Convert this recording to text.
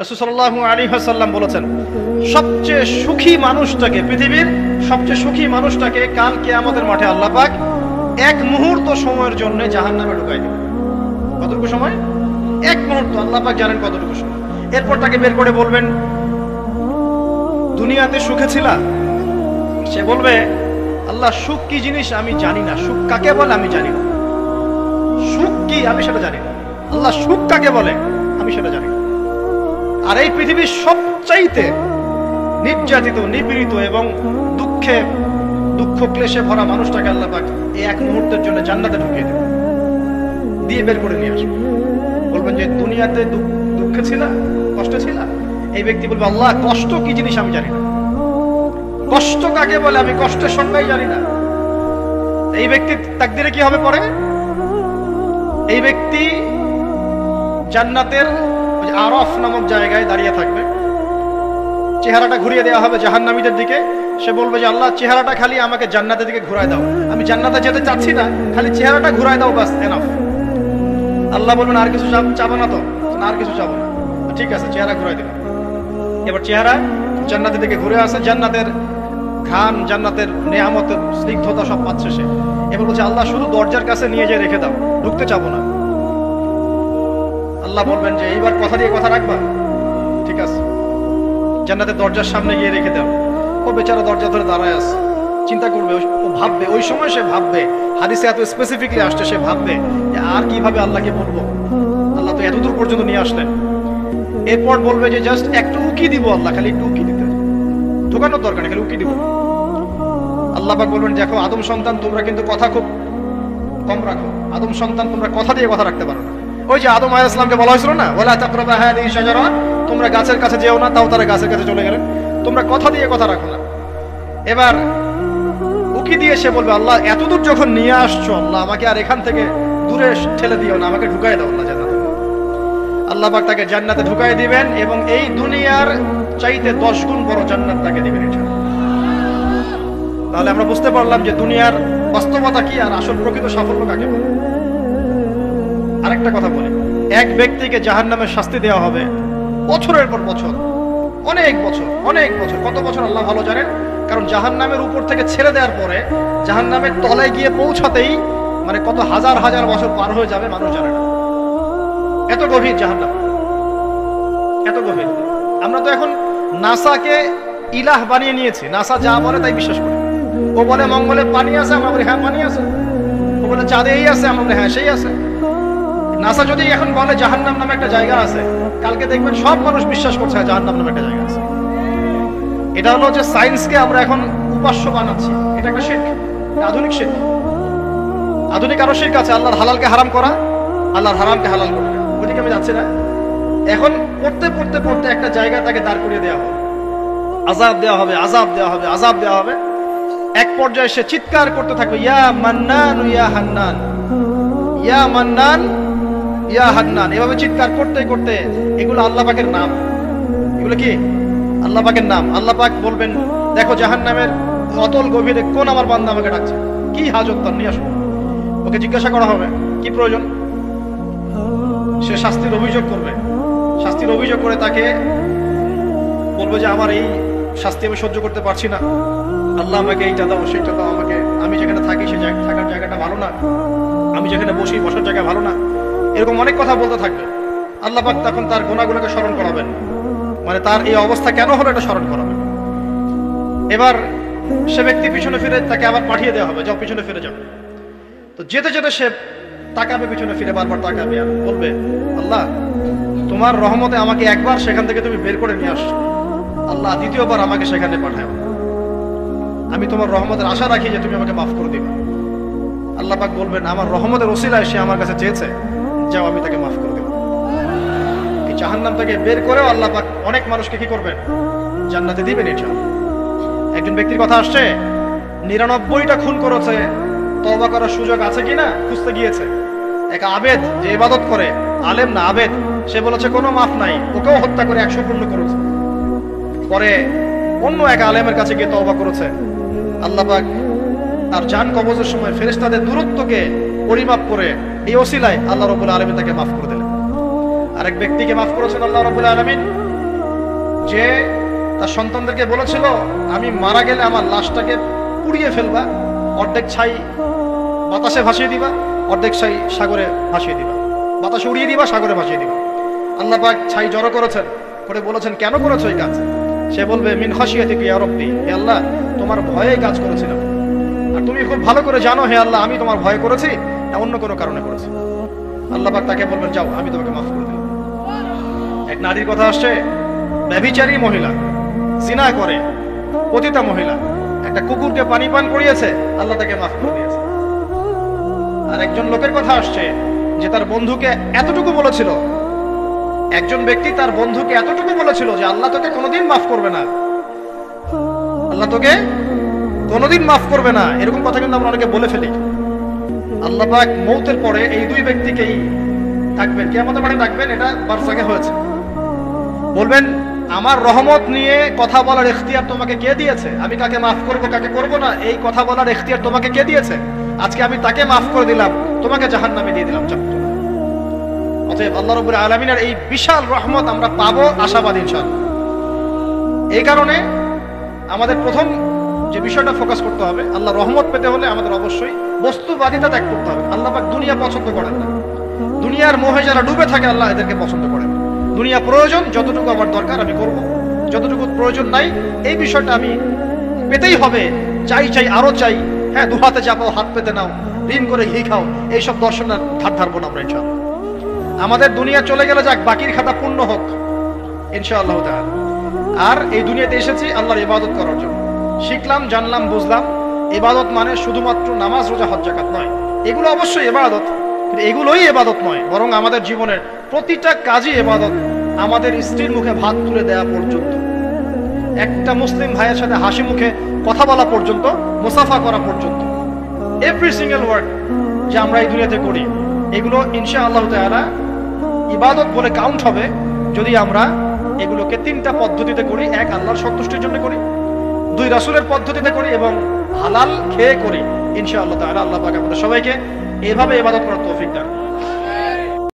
রাসূল সাল্লাল্লাহু আলাইহি ওয়াসাল্লাম বলেছেন, সবচেয়ে সুখী মানুষটাকে, পৃথিবীর সবচেয়ে সুখী মানুষটাকে কাল কিয়ামতের মাঠে আল্লাহ পাক এক মুহূর্ত সময়ের জন্য জাহান্নামে ঢুকাই দেবেন। কতটুকু সময়? এক মুহূর্ত। আল্লাহ পাক জানেন কতটুকু সময়। এরপর তাকে বের করে বলবেন, দুনিয়াতে সুখে ছিলা? সে বলবে, আল্লাহ সুখ কি জিনিস আমি জানি না, সুখ কাকে বলে আমি জানি না, সুখ কি আমি সেটা জানি না। আল্লাহ সুখ কাকে বলে আমি সেটা জানি না। আর এই পৃথিবীর সবচাইতে নির্যাতিত, নিপীড়িত এবং দুঃখ ক্লেশে ভরা মানুষটাকে আল্লাহ পাক এই এক মুহূর্তের জন্য জান্নাতে ঢুকিয়ে দেবেন, দিয়ে বের করে নিয়ে আসবেন। বলবেন যে দুনিয়াতে দুঃখে ছিল, কষ্টে ছিল? এই ব্যক্তি বলবে, আল্লাহ কষ্ট কি জিনিস আমি জানি না, কষ্ট কাকে বলে আমি কষ্টের সংজ্ঞাই জানি না। এই ব্যক্তির তাকদিরে কি হবে পরে? এই ব্যক্তি জান্নাতের আরফ নামক জায়গায় দাঁড়িয়ে থাকবে, চেহারাটা ঘুরিয়ে দেওয়া হবে জাহান্নামীদের দিকে। সে বলবে যে আল্লাহ চেহারাটা খালি আমাকে জান্নাতের দিকে ঘুরায় দাও, আমি জান্নাতে যেতে চাচ্ছি না, খালি চেহারাটা ঘুরায় দাও, বাস এনাফ। আল্লাহ বলবেন আর কিছু চাবো না? তো না, আর কিছু চাবো না। ঠিক আছে, চেহারা ঘুরাই দিলাম। এবার চেহারা জান্নাতের দিকে ঘুরে আসে, জান্নাতের ঘ্রাণ, জান্নাতের নেয়ামতের স্নিগ্ধতা সব পাচ্ছে সে। এবার বলছে আল্লাহ শুধু দরজার কাছে নিয়ে যেয়ে রেখে দাও, ঢুকতে চাবো না। আল্লাহ বলবেন যে এইবার কথা দিয়ে কথা রাখবা? ঠিক আছে, জান্নাতের দরজার সামনে গিয়ে রেখে দাও। ও বেচারা দরজা ধরে দাঁড়ায় আছে, চিন্তা করবে, ও ভাববে, ওই সময় সে ভাববে, হাদিসে এত স্পেসিফিকলি আসছে, সে ভাববে যে আর কিভাবে আল্লাহকে বলবো, আল্লাহ তো এতদূর পর্যন্ত নিয়ে আসলেন। এরপর বলবে যে জাস্ট একটু উকি দিব, আল্লাহ খালি একটু উকি দিতে, ঢোকানোর দরকার নেই, খালি উকি দিব। আল্লাহ পাক বলবেন, দেখো আদম সন্তান তোমরা কিন্তু কথা খুব কম রাখো, আদম সন্তান তোমরা কথা দিয়ে কথা রাখতে পারো না। ওই যে আদম আলাইহিস সালামকে বলা হয়েছিল না, ওয়ালা তাকরাবা হাযিহি শাজারা, তোমরা গাছের কাছে যেও না, তাও তারা গাছের কাছে চলে গেলেন। তোমরা কথা দিয়ে কথা রাখো না। এবার উকি দিয়ে সে বলবে, আল্লাহ এতদূর যখন নিয়ে আসছো, আল্লাহ আমাকে আর এখান থেকে দূরে ঠেলে দিও না, আমাকে ঢুকাই দাও আল্লাহ জান্নাতে। আল্লাহ পাক তাকে জান্নাতে ঢুকাই দিবেন এবং এই দুনিয়ার চাইতে 10 গুণ বড় জান্নাত তাকে দিবেন ইনশাআল্লাহ। তাহলে আমরা বুঝতে পারলাম যে দুনিয়ার বাস্তবতা কি আর আসল প্রকৃত সাফল্য কাকে বলে। আরেকটা কথা বলি, এক ব্যক্তিকে জাহান্নামের শাস্তি দেওয়া হবে বছরের পর বছর, অনেক বছর, অনেক বছর। কত বছর আল্লাহ ভালো জানেন, কারণ জাহান্নামের উপর থেকে ছেড়ে দেওয়ার পরে জাহান্নামের তলায় গিয়ে পৌঁছাতেই মানে কত হাজার হাজার বছর পার হয়ে যাবে মানুষ জানে না। এত গভীর জাহান্নাম, এত গভীর। আমরা তো এখন নাসাকে ইলাহ বানিয়ে নিয়েছি, নাসা যা বলে তাই বিশ্বাস করি। ও বলে মঙ্গলে পানি আছে, আমরা বলি হ্যাঁ পানি আছে। ও বলে চাঁদে এই আছে, আমরা বলি হ্যাঁ সেই আছে। নাসা যদি এখন বলে জাহান্নাম নামে একটা জায়গা আছে, কালকে দেখবেন সব মানুষ বিশ্বাস করছে জাহান্নাম নামে একটা জায়গা আছে। এটা হলো যে সায়েন্সকে আমরা এখন উপাস্য বানাচ্ছি, এটা একটা শিরক, আধুনিক শিরক। আধুনিক আরো শিরক আছে, আল্লাহর হালালকে হারাম করা, আল্লাহর হারামকে হালাল করা। ওদিকে আমি যাচ্ছি না। এখন পড়তে পড়তে পড়তে একটা জায়গা তাকে দাঁড় করিয়ে দেওয়া হবে, আযাব দেওয়া হবে, আযাব দেওয়া হবে, আযাব দেওয়া হবে। এক পর্যায়ে সে চিৎকার করতে থাকবে, ইয়া মান্নান ইয়া হান্নান, ইয়া মান্নান ইয়া হান্নান। এভাবে চিৎকার করতে করতে, এগুলো আল্লাহ পাকের নাম। এগুলো কি আল্লাহ পাকের নাম। আল্লাহ পাক বলবেন, দেখো জাহান্নামের অতল গভীরে কোন আমার বান্দা আমাকে ডাকছে, কি হাজত তার, নিয়ে আসো। ওকে জিজ্ঞাসা করা হবে কি প্রয়োজন, সে শাস্তির অভিযোগ করবে। শাস্তির অভিযোগ করে তাকে বলবে যে আমার এই শাস্তি আমি সহ্য করতে পারছি না, আল্লাহ আমাকে এইটা দাও, সেইটা দাও আমাকে, আমি যেখানে থাকি সে থাকার জায়গাটা ভালো না, আমি যেখানে বসি বসার জায়গা ভালো না। এরকম অনেক কথা বলতে থাকবে। আল্লাহ পাক তখন তার গুনাহগুলোকে স্মরণ করাবেন, মানে তার এই অবস্থা কেন হলো এটা স্মরণ করাবেন। এবার সে ব্যক্তি পিছনে ফিরে, তাকে আবার পাঠিয়ে দেওয়া হবে, যাও পিছনে ফিরে যাও। তো যেতে যেতে সে তাকাবে পিছনে ফিরে, বারবার তাকাবে আর বলবে, আল্লাহ তোমার রহমতে আমাকে একবার সেখান থেকে তুমি বের করে নিয়ে আসছো, আল্লাহ দ্বিতীয়বার আমাকে সেখানে পাঠাও। আমি তোমার রহমতের আশা রাখি যে তুমি আমাকে মাফ করে দিবে। আল্লাহ পাক বলবেন, আমার রহমতের ওসিলায় সে আমার কাছে চেয়েছে, যাও আমি তাকে মাফ করে দেব। এই জাহান্নাম থেকে বের করেও আল্লাহ পাক অনেক মানুষকে কি করবেন, জান্নাতে দিবেন ইনশাআল্লাহ। একজন ব্যক্তির কথা আসছে, 99টা খুন করেছে, তওবা করার সুযোগ আছে কিনা খুঁজতে গিয়েছে। এক আবেদ যে ইবাদত করে, আলেম না আবেদ, সে বলেছে কোনো মাফ নাই, ওকেও হত্যা করে 100 পূর্ণ করেছে। পরে অন্য এক আলেমের কাছে গিয়ে তওবা করেছে। আল্লাহ পাক তার জান কবজের সময় ফেরেশতাদের দূরত্বকে পরিমাপ করে এই ওসিলায় আল্লাহ রাব্বুল আলামিন তাকে মাফ করে দিলেন। আরেক ব্যক্তিকে মাফ করেছেন আল্লাহ রাব্বুল আলামিন, যে তার সন্তানদেরকে বলেছিল আমি মারা গেলে আমার লাশটাকে পুড়িয়ে ফেলবা, অর্ধেক ছাই বাতাসে ভাসিয়ে দিবা, অর্ধেক ছাই সাগরে ভাসিয়ে দিবা, বাতাসে উড়িয়ে দিবা, সাগরে ভাসিয়ে দিবা। আল্লাহ পাক ছাই জড়ো করেছেন, করে বলেছেন কেন করেছো এই কাজ? সে বলবে মিন খাশিয়াতিকা ইয়া রাব্বি, হে আল্লাহ তোমার ভয়ে কাজ করেছিলাম, আর তুমি খুব ভালো করে জানো হে আল্লাহ আমি তোমার ভয় করেছি না অন্য কোনো কারণে করেছি। আল্লাহ পাক তাকে বলবেন যাও আমি তোমাকে মাফ করে দিলাম। এক নারীর কথা আসছে, ব্যভিচারী মহিলা, জিনা করে, পতিতা মহিলা, একটা কুকুরকে পানি পান করিয়েছে, আল্লাহ তাকে মাফ করে দিয়েছে। আর একজন লোকের কথা আসছে যে তার বন্ধুকে এতটুকু বলেছিল, একজন ব্যক্তি তার বন্ধুকে এতটুকু বলেছিল যে আল্লাহ তোকে কোনোদিন মাফ করবে না, আল্লাহ তোকে কোনোদিন মাফ করবে না। এরকম কথা কিন্তু আমরা অনেকে বলে ফেলি। আল্লাহ পাক মৌতের পরে এই দুই ব্যক্তিকেই ডাকবেন, কিয়ামতের মাঠে ডাকবেন, এটা বারজাখে হয়েছে। বলবেন আমার রহমত নিয়ে কথা বলার ইখতিয়ার তোমাকে কে দিয়েছে? আমি কাকে মাফ করব কাকে করব না এই কথা বলার ইখতিয়ার তোমাকে কে দিয়েছে? আজকে আমি তাকে মাফ করে দিলাম, তোমাকে জাহান্নামে দিয়ে দিলাম। অতএব আল্লাহ রাব্বুল আলামিনের এই বিশাল রহমত আমরা পাবো আশাবাদী ইনশাআল্লাহ। এই কারণে আমাদের প্রথম যে বিষয়টা ফোকাস করতে হবে, আল্লাহ রহমত পেতে হলে আমাদের অবশ্যই বস্তুবাদিতা ত্যাগ করতে হবে। আল্লাহ পাক দুনিয়া পছন্দ করেন না, দুনিয়ার মোহে যারা ডুবে থাকে আল্লাহ এদেরকে পছন্দ করেন। দুনিয়া প্রয়োজন, যতটুকু আমার দরকার আমি করব, যতটুকু প্রয়োজন নাই এই বিষয়টা আমি পেতেই হবে, চাই চাই আরো চাই, হ্যাঁ দু হাতে চাপাও হাত পেতে নাও, ঋণ করে ঘি খাও, এইসব দর্শনের ধার ধারবো না আমরা ইনশাআল্লাহ। আমাদের দুনিয়া চলে গেলে যাক, বাকির খাতা পূর্ণ হোক ইনশাআল্লাহ তাআলা। আর এই দুনিয়াতে এসেছি আল্লাহর ইবাদত করার জন্য। শিখলাম, জানলাম, বুঝলাম ইবাদত মানে শুধুমাত্র নামাজ, রোজা, হজ, যাকাত নয়। এগুলো অবশ্যই ইবাদত, কিন্তু এগুলোই ইবাদত নয়, বরং আমাদের জীবনের প্রতিটা কাজই ইবাদত। আমাদের স্ত্রীর মুখে ভাত তুলে দেওয়া পর্যন্ত, একটা মুসলিম ভাইয়ের সাথে হাসি মুখে কথা বলা পর্যন্ত, মুসাফা করা পর্যন্ত, এভরি সিঙ্গেল ওয়ার্ড যে আমরা এই দুনিয়াতে করি, এগুলো ইনশাআল্লাহ তাআলা ইবাদত বলে কাউন্ট হবে যদি আমরা এগুলোকে তিনটা পদ্ধতিতে করি। এক, আল্লাহর সন্তুষ্টির জন্য করি, দুই, রাসূলের পদ্ধতিতে করি, এবং হালাল খেয়ে করি। ইনশাআল্লাহ তাআলা আল্লাহ পাক আমাদের সবাইকে এভাবে ইবাদত করার তৌফিক দান।